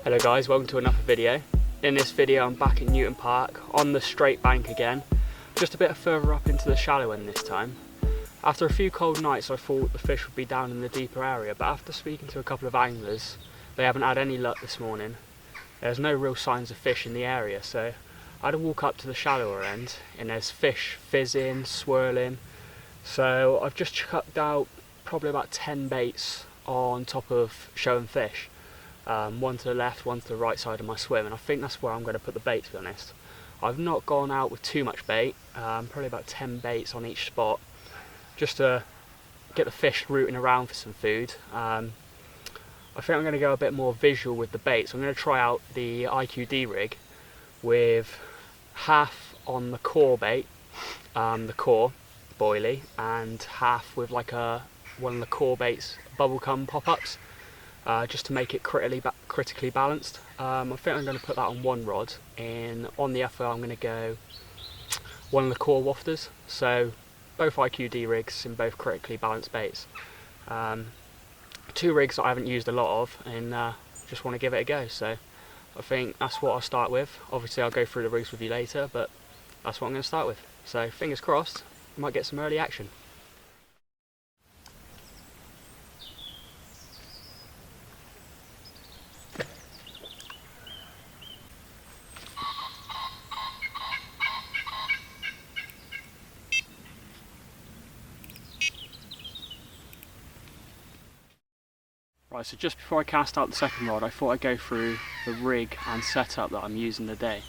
Hello guys, welcome to another video. In this video I'm back in Newton Park on the straight bank again, just a bit further up into the shallow end this time. After a few cold nights I thought the fish would be down in the deeper area, but after speaking to a couple of anglers, they haven't had any luck this morning. There's no real signs of fish in the area, so I had to walk up to the shallower end and there's fish fizzing, swirling. So I've just chucked out probably about 10 baits on top of showing fish. One to the left, one to the right side of my swim, and I think that's where I'm going to put the bait, to be honest. I've not gone out with too much bait, probably about 10 baits on each spot, just to get the fish rooting around for some food. I think I'm going to go a bit more visual with the bait, so I'm going to try out the IQD rig with half on the core bait, the core boilie, and half with like one of the core baits bubblegum pop-ups. Just to make it critically balanced. I think I'm going to put that on one rod, and on the other I'm going to go one of the core wafters. So both IQD rigs and both critically balanced baits. Two rigs that I haven't used a lot of, and just want to give it a go. So I think that's what I'll start with. Obviously I'll go through the rigs with you later, but that's what I'm going to start with. So fingers crossed, we might get some early action. Right, so just before I cast out the second rod, I thought I'd go through the rig and setup that I'm using today.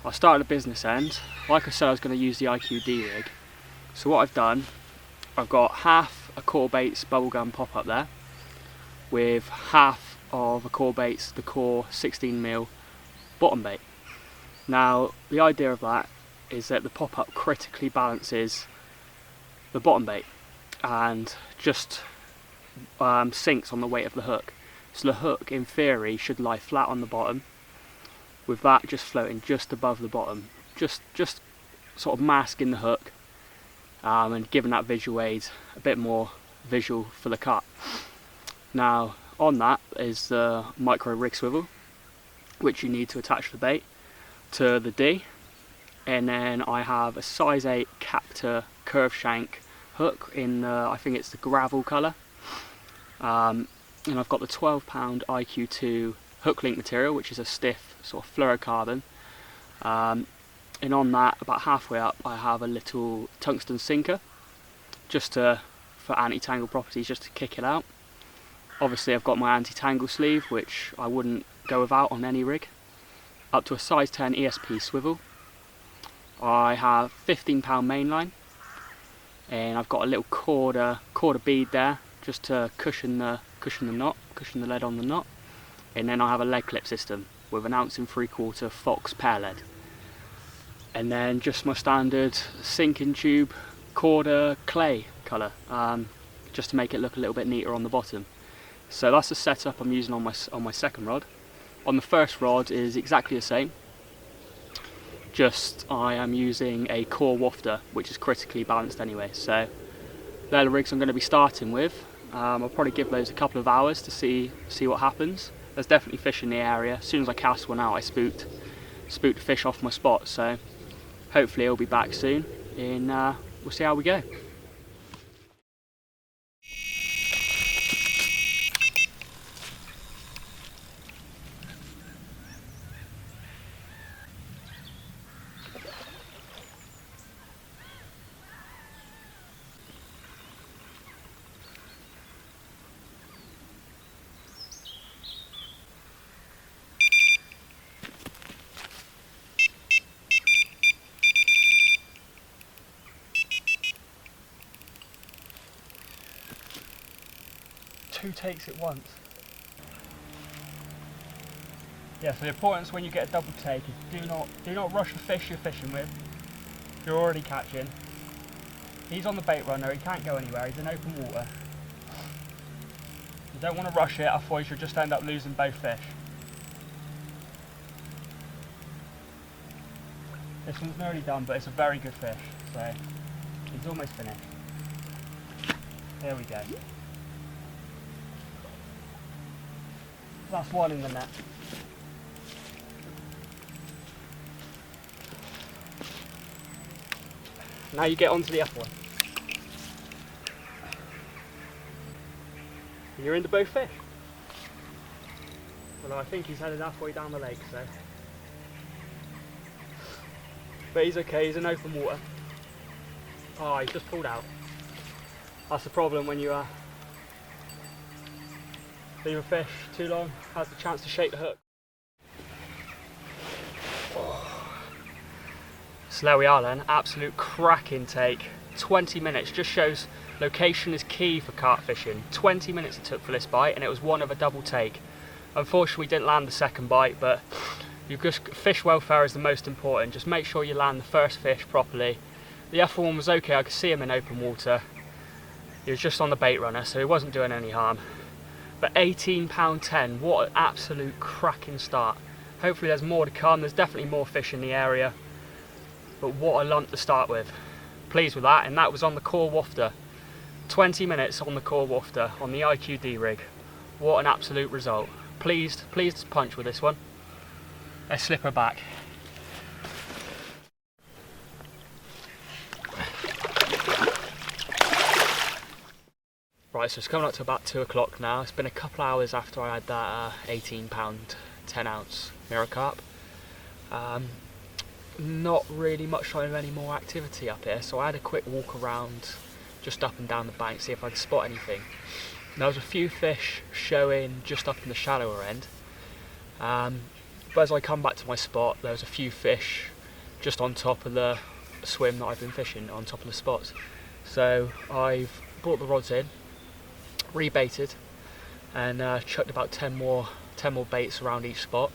I started at the business end. Like I said, I was going to use the IQD rig. So what I've done, I've got half a Core Baits bubblegum pop-up there, with half of a Core Baits, the Core 16mm bottom bait. Now, the idea of that is that the pop-up critically balances the bottom bait and just sinks on the weight of the hook. So the hook in theory should lie flat on the bottom, with that just floating just above the bottom, just sort of masking the hook, and giving that visual aid a bit more visual for the cut. Now on that is the micro rig swivel, which you need to attach the bait to the D, and then I have a size 8 captor curve shank hook in I think it's the gravel colour. And I've got the 12-pound IQ2 hook link material, which is a stiff sort of fluorocarbon. And on that, about halfway up, I have a little tungsten sinker, just for anti-tangle properties, just to kick it out. Obviously I've got my anti-tangle sleeve, which I wouldn't go without on any rig. Up to a size 10 ESP swivel. I have 15-pound mainline, and I've got a little quarter bead there, just to cushion the lead on the knot. And then I have a lead clip system with an 1 3/4 ounce Fox pear lead. And then just my standard sinking tube quarter clay colour, just to make it look a little bit neater on the bottom. So that's the setup I'm using on my second rod. On the first rod is exactly the same, just I am using a core wafter, which is critically balanced anyway. So they're the rigs I'm going to be starting with. I'll probably give those a couple of hours to see what happens. There's definitely fish in the area. As soon as I cast one out, I spooked the fish off my spot, so hopefully it'll be back soon, and we'll see how we go. Two takes at once. Yeah, so the importance when you get a double take is do not rush the fish you're fishing with. You're already catching. He's on the bait runner, he can't go anywhere, he's in open water. You don't want to rush it, otherwise you'll just end up losing both fish. This one's nearly done, but it's a very good fish, so he's almost finished. There we go. That's one in the net. Now you get onto the upper one. And you're into both fish. Well, I think he's headed halfway down the lake, so. But he's okay, he's in open water. Oh, he's just pulled out. That's the problem when you leave a fish too long, has the chance to shake the hook. So there we are then, absolute cracking take. 20 minutes, just shows location is key for carp fishing. 20 minutes it took for this bite, and it was one of a double take. Unfortunately we didn't land the second bite, but fish welfare is the most important. Just make sure you land the first fish properly. The other one was okay, I could see him in open water. He was just on the bait runner, so he wasn't doing any harm. But £18.10, what an absolute cracking start. Hopefully there's more to come, there's definitely more fish in the area. But what a lump to start with. Pleased with that, and that was on the core wafter. 20 minutes on the core wafter, on the IQD rig. What an absolute result. Pleased as punch with this one. Let's slip her back. Right, so it's coming up to about 2 o'clock now. It's been a couple hours after I had that £18, 10 ounce mirror carp. Not really much of any more activity up here, so I had a quick walk around just up and down the bank, see if I could spot anything. There was a few fish showing just up in the shallower end, but as I come back to my spot, there was a few fish just on top of the swim that I've been fishing, on top of the spots. So I've brought the rods in, rebaited, and chucked about 10 more baits around each spot,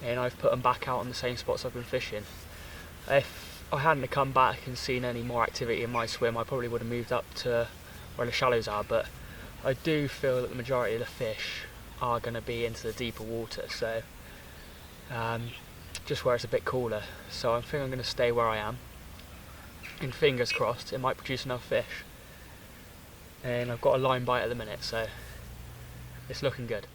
and I've put them back out on the same spots I've been fishing. If I hadn't have come back and seen any more activity in my swim, I probably would have moved up to where the shallows are, but I do feel that the majority of the fish are going to be into the deeper water, so just where it's a bit cooler. So I think I'm going to stay where I am, and fingers crossed it might produce enough fish. And I've got a line bite at the minute, so it's looking good.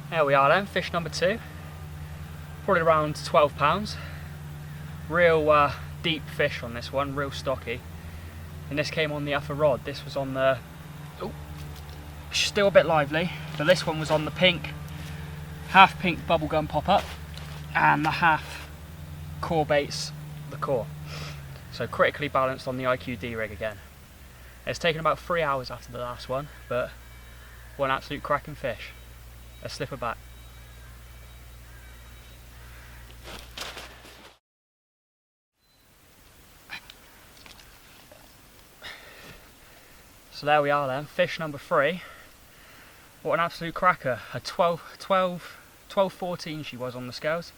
There we are then, fish number 2, probably around 12 pounds. Real deep fish on this one, real stocky. And this came on the upper rod. This was on the, still a bit lively, but this one was on the half pink bubblegum pop-up, and the half core baits, the core. So critically balanced on the IQD rig again. It's taken about 3 hours after the last one, but one absolute cracking fish. Let's slip her back. So there we are then, fish number 3. What an absolute cracker. A 12-14 she was on the scales.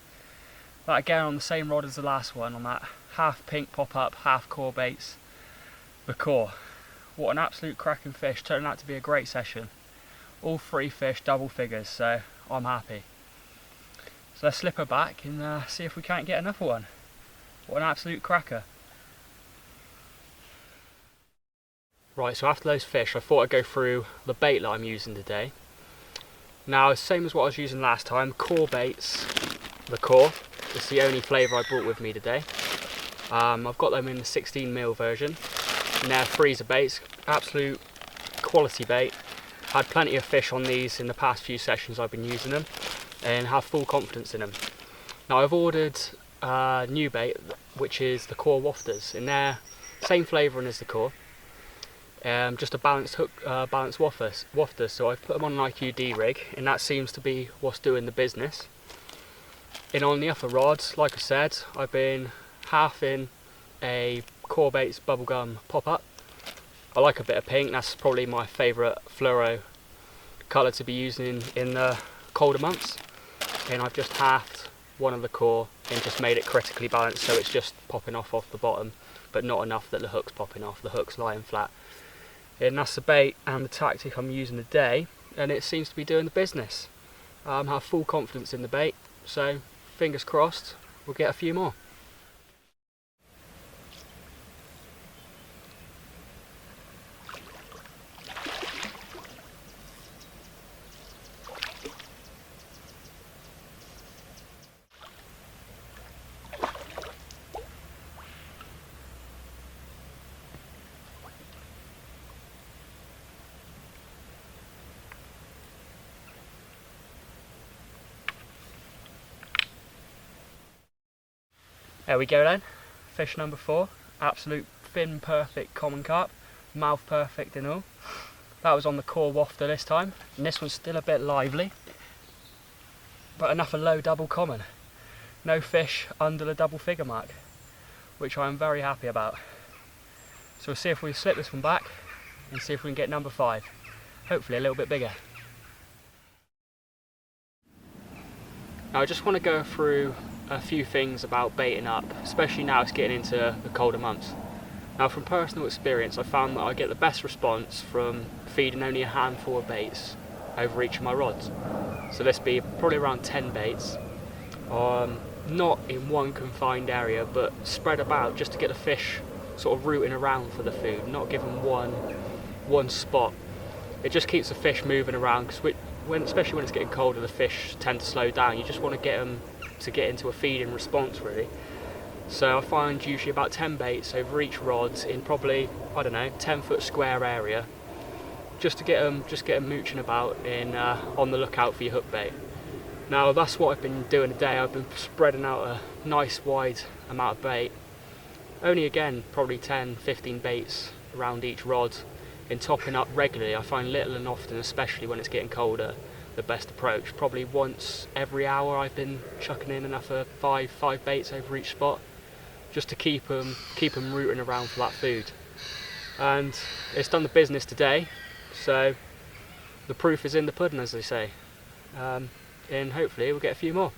That again on the same rod as the last one, on that half pink pop-up, half core baits, the core. What an absolute cracking fish, turned out to be a great session. All 3 fish, double figures, so I'm happy. So let's slip her back and see if we can't get another one. What an absolute cracker. Right, so after those fish, I thought I'd go through the bait that I'm using today. Now, same as what I was using last time, core baits, the core. It's the only flavour I brought with me today. I've got them in the 16mm version, and they're freezer baits, absolute quality bait. Had plenty of fish on these in the past few sessions I've been using them, and have full confidence in them. Now I've ordered new bait, which is the core wafters, and they're same flavouring as the core, just a balanced hook, balanced wafter. So I've put them on an IQD rig, and that seems to be what's doing the business. And on the upper rods, like I said, I've been half in a core baits bubblegum pop-up, I like a bit of pink. That's probably my favourite fluoro colour to be using in the colder months. And I've just halved one of the core and just made it critically balanced, so it's just popping off the bottom, but not enough that the hook's popping off. The hook's lying flat. And that's the bait and the tactic I'm using today, and it seems to be doing the business. I have full confidence in the bait, so fingers crossed we'll get a few more. There we go then, fish number 4, absolute fin perfect common carp, mouth perfect and all. That was on the core wafter this time, and this one's still a bit lively, but enough a low double common. No fish under the double figure mark, which I'm very happy about. So we'll see if we slip this one back and see if we can get number 5, hopefully a little bit bigger. Now I just want to go through a few things about baiting up, especially now it's getting into the colder months. Now from personal experience I found that I get the best response from feeding only a handful of baits over each of my rods. So this be probably around 10 baits, not in one confined area but spread about, just to get the fish sort of rooting around for the food, not given one spot. It just keeps the fish moving around, because especially when it's getting colder the fish tend to slow down. You just want to get them to get into a feeding response really. So I find usually about 10 baits over each rod in probably, I don't know, 10-foot square area, just to get them mooching about in on the lookout for your hook bait. Now that's what I've been doing today. I've been spreading out a nice wide amount of bait, only again probably 10-15 baits around each rod, and topping up regularly. I find little and often, especially when it's getting colder, the best approach. Probably once every hour I've been chucking in enough of five baits over each spot, just to keep them rooting around for that food. And it's done the business today, so the proof is in the pudding, as they say, and hopefully we'll get a few more.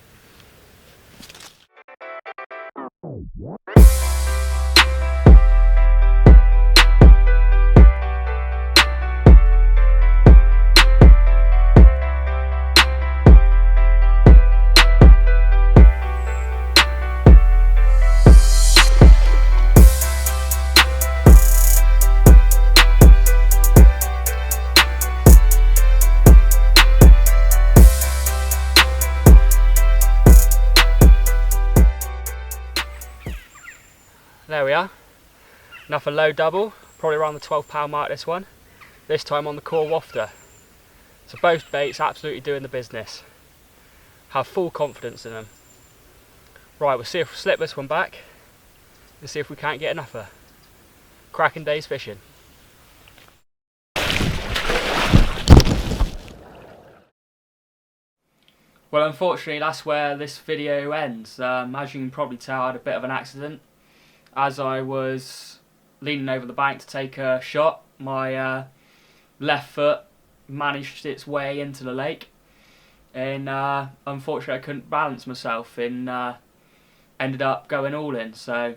There we are, enough a low double, probably around the 12-pound mark this one, this time on the core wafter. So both baits absolutely doing the business. Have full confidence in them. Right, we'll see if we slip this one back and see if we can't get enough of her. Cracking day's fishing. Well, unfortunately that's where this video ends. As you can probably tell, I had a bit of an accident. As I was leaning over the bank to take a shot, my left foot managed its way into the lake, and unfortunately I couldn't balance myself and ended up going all in. So,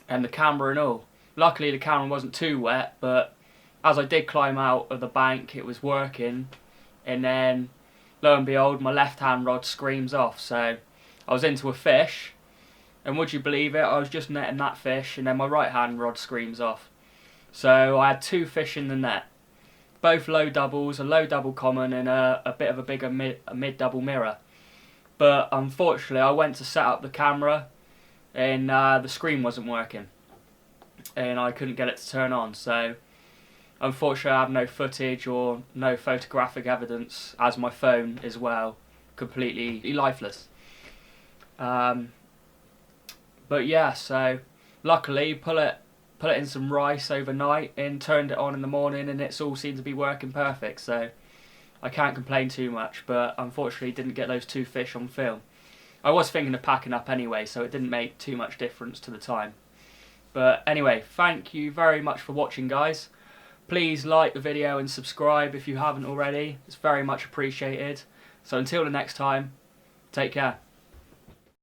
and the camera and all. Luckily the camera wasn't too wet, but as I did climb out of the bank it was working, and then lo and behold my left hand rod screams off. So I was into a fish, and would you believe it, I was just netting that fish and then my right hand rod screams off. So I had 2 fish in the net, both low doubles, a low double common and a bit of a bigger mid double mirror. But unfortunately I went to set up the camera and the screen wasn't working and I couldn't get it to turn on. So unfortunately I have no footage or no photographic evidence, as my phone as well, completely lifeless. But yeah, so luckily put it in some rice overnight and turned it on in the morning, and it's all seemed to be working perfect. So I can't complain too much, but unfortunately didn't get those 2 fish on film. I was thinking of packing up anyway, so it didn't make too much difference to the time. But anyway, thank you very much for watching, guys. Please like the video and subscribe if you haven't already. It's very much appreciated. So until the next time, take care.